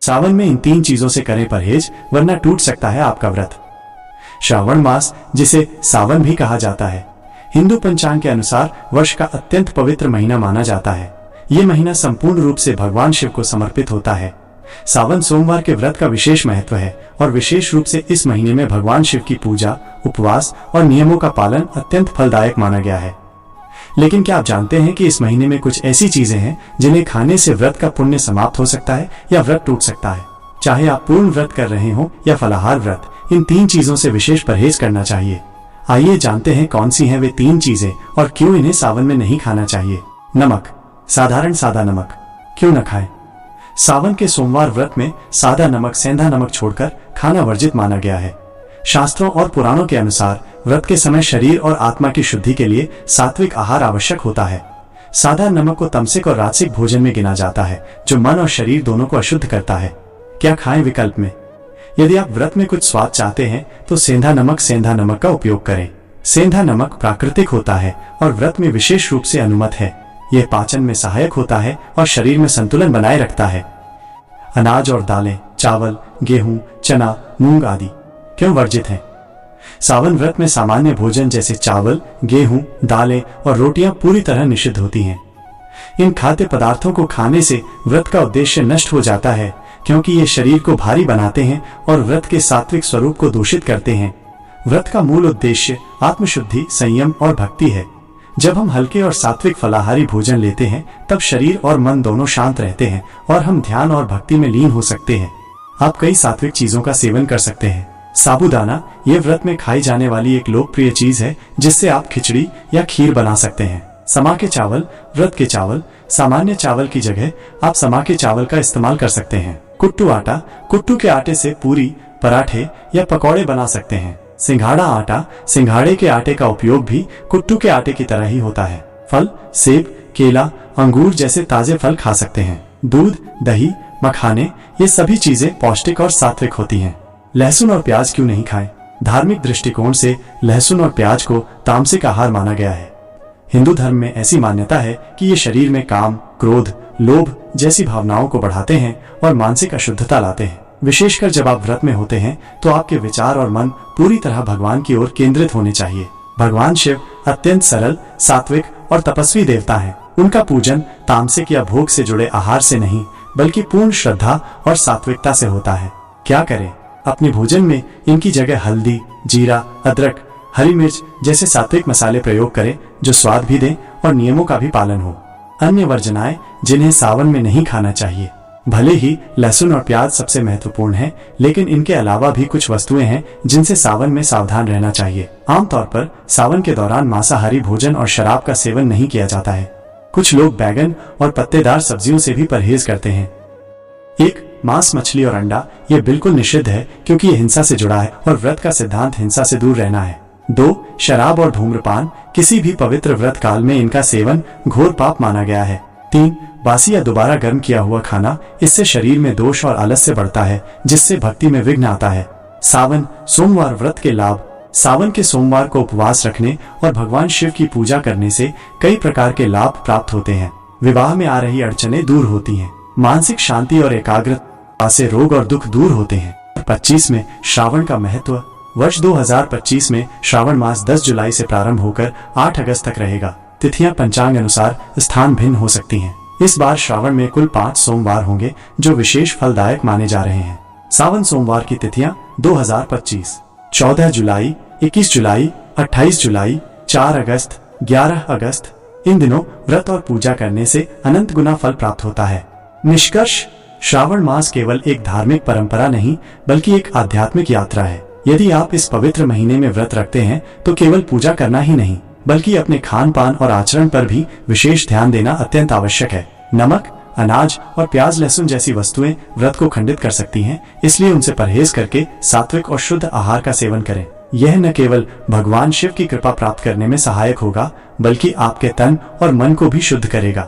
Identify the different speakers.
Speaker 1: सावन में इन 3 चीजों से करें परहेज, वरना टूट सकता है आपका व्रत। श्रावण मास, जिसे सावन भी कहा जाता है, हिंदू पंचांग के अनुसार वर्ष का अत्यंत पवित्र महीना माना जाता है। ये महीना संपूर्ण रूप से भगवान शिव को समर्पित होता है। सावन सोमवार के व्रत का विशेष महत्व है और विशेष रूप से इस महीने में भगवान शिव की पूजा, उपवास और नियमों का पालन अत्यंत फलदायक माना गया है। लेकिन क्या आप जानते हैं कि इस महीने में कुछ ऐसी चीजें हैं जिन्हें खाने से व्रत का पुण्य समाप्त हो सकता है या व्रत टूट सकता है। चाहे आप पूर्ण व्रत कर रहे हो या फलाहार व्रत, इन 3 चीजों से विशेष परहेज करना चाहिए। आइए जानते हैं कौन सी हैं वे 3 चीजें और क्यों इन्हें सावन में नहीं खाना चाहिए। नमक। साधारण सादा नमक क्यों न खाएं? सावन के सोमवार व्रत में सादा नमक, सेंधा नमक छोड़कर खाना वर्जित माना गया है। शास्त्रों और पुराणों के अनुसार व्रत के समय शरीर और आत्मा की शुद्धि के लिए सात्विक आहार आवश्यक होता है। सादा नमक को तमसिक और राजसिक भोजन में गिना जाता है, जो मन और शरीर दोनों को अशुद्ध करता है। क्या खाएं विकल्प में? यदि आप व्रत में कुछ स्वाद चाहते हैं तो सेंधा नमक का उपयोग करें। सेंधा नमक प्राकृतिक होता है और व्रत में विशेष रूप से अनुमत है। यह पाचन में सहायक होता है और शरीर में संतुलन बनाए रखता है। अनाज और दालें, चावल, गेहूं, चना, मूंग आदि क्यों वर्जित हैं? सावन व्रत में सामान्य भोजन जैसे चावल, गेहूं, दालें और रोटियां पूरी तरह निषिद्ध होती हैं। इन खाद्य पदार्थों को खाने से व्रत का उद्देश्य नष्ट हो जाता है, क्योंकि ये शरीर को भारी बनाते हैं और व्रत के सात्विक स्वरूप को दूषित करते हैं। व्रत का मूल उद्देश्य आत्मशुद्धि, संयम और भक्ति है। जब हम हल्के और सात्विक फलाहारी भोजन लेते हैं तब शरीर और मन दोनों शांत रहते हैं और हम ध्यान और भक्ति में लीन हो सकते हैं। आप कई सात्विक चीजों का सेवन कर सकते हैं। साबूदाना, ये व्रत में खाई जाने वाली एक लोकप्रिय चीज है, जिससे आप खिचड़ी या खीर बना सकते हैं। समा के चावल, व्रत के चावल, सामान्य चावल की जगह आप समा के चावल का इस्तेमाल कर सकते हैं। कुट्टू आटा, कुट्टू के आटे से पूरी, पराठे या पकौड़े बना सकते हैं। सिंघाड़ा आटा, सिंघाड़े के आटे का उपयोग भी कुट्टू के आटे की तरह ही होता है। फल, सेब, केला, अंगूर जैसे ताजे फल खा सकते हैं। दूध, दही, मखाने, ये सभी चीजें पौष्टिक और सात्विक होती हैं। लहसुन और प्याज क्यों नहीं खाएं? धार्मिक दृष्टिकोण से लहसुन और प्याज को तामसिक आहार माना गया है। हिंदू धर्म में ऐसी मान्यता है कि ये शरीर में काम, क्रोध, लोभ जैसी भावनाओं को बढ़ाते हैं और मानसिक अशुद्धता लाते हैं। विशेषकर जब आप व्रत में होते हैं तो आपके विचार और मन पूरी तरह भगवान की ओर केंद्रित होने चाहिए। भगवान शिव अत्यंत सरल, सात्विक और तपस्वी देवता हैं। उनका पूजन तामसिक या भोग से जुड़े आहार से नहीं, बल्कि पूर्ण श्रद्धा और सात्विकता से होता है। क्या करें? अपने भोजन में इनकी जगह हल्दी, जीरा, अदरक, हरी मिर्च जैसे सात्विक मसाले प्रयोग करें, जो स्वाद भी दें और नियमों का भी पालन हो। अन्य वर्जनाएं जिन्हें सावन में नहीं खाना चाहिए। भले ही लहसुन और प्याज सबसे महत्वपूर्ण है, लेकिन इनके अलावा भी कुछ वस्तुएं हैं जिनसे सावन में सावधान रहना चाहिए। आमतौर पर सावन के दौरान मांसाहारी भोजन और शराब का सेवन नहीं किया जाता है। कुछ लोग बैगन और पत्तेदार सब्जियों से भी परहेज करते हैं। 1. मांस, मछली और अंडा, यह बिल्कुल निषिद्ध है क्योंकि यह हिंसा से जुड़ा है और व्रत का सिद्धांत हिंसा से दूर रहना है। 2. शराब और धूम्रपान, किसी भी पवित्र व्रत काल में इनका सेवन घोर पाप माना गया है। 3. बासी या दोबारा गर्म किया हुआ खाना, इससे शरीर में दोष और आलस्य बढ़ता है, जिससे भक्ति में विघ्न आता है। सावन सोमवार व्रत के लाभ। सावन के सोमवार को उपवास रखने और भगवान शिव की पूजा करने से कई प्रकार के लाभ प्राप्त होते हैं। विवाह में आ रही अड़चनें दूर होती हैं। मानसिक शांति और एकाग्रता से रोग और दुख दूर होते हैं। 25 में श्रावण का महत्व। वर्ष 2025 में श्रावण मास 10 जुलाई से प्रारंभ होकर 8 अगस्त तक रहेगा। तिथियां पंचांग अनुसार स्थान भिन्न हो सकती हैं। इस बार श्रावण में कुल 5 सोमवार होंगे, जो विशेष फलदायक माने जा रहे हैं। सावन सोमवार की तिथियां 2025: 14 जुलाई, 21 जुलाई, 28 जुलाई, 4 अगस्त, 11 अगस्त। इन दिनों व्रत और पूजा करने से अनंत गुना फल प्राप्त होता है। निष्कर्ष: श्रावण मास केवल एक धार्मिक परंपरा नहीं, बल्कि एक आध्यात्मिक यात्रा है। यदि आप इस पवित्र महीने में व्रत रखते हैं तो केवल पूजा करना ही नहीं, बल्कि अपने खान पान और आचरण पर भी विशेष ध्यान देना अत्यंत आवश्यक है। नमक, अनाज और प्याज, लहसुन जैसी वस्तुएं व्रत को खंडित कर सकती हैं, इसलिए उनसे परहेज करके सात्विक और शुद्ध आहार का सेवन करें। यह न केवल भगवान शिव की कृपा प्राप्त करने में सहायक होगा, बल्कि आपके तन और मन को भी शुद्ध करेगा।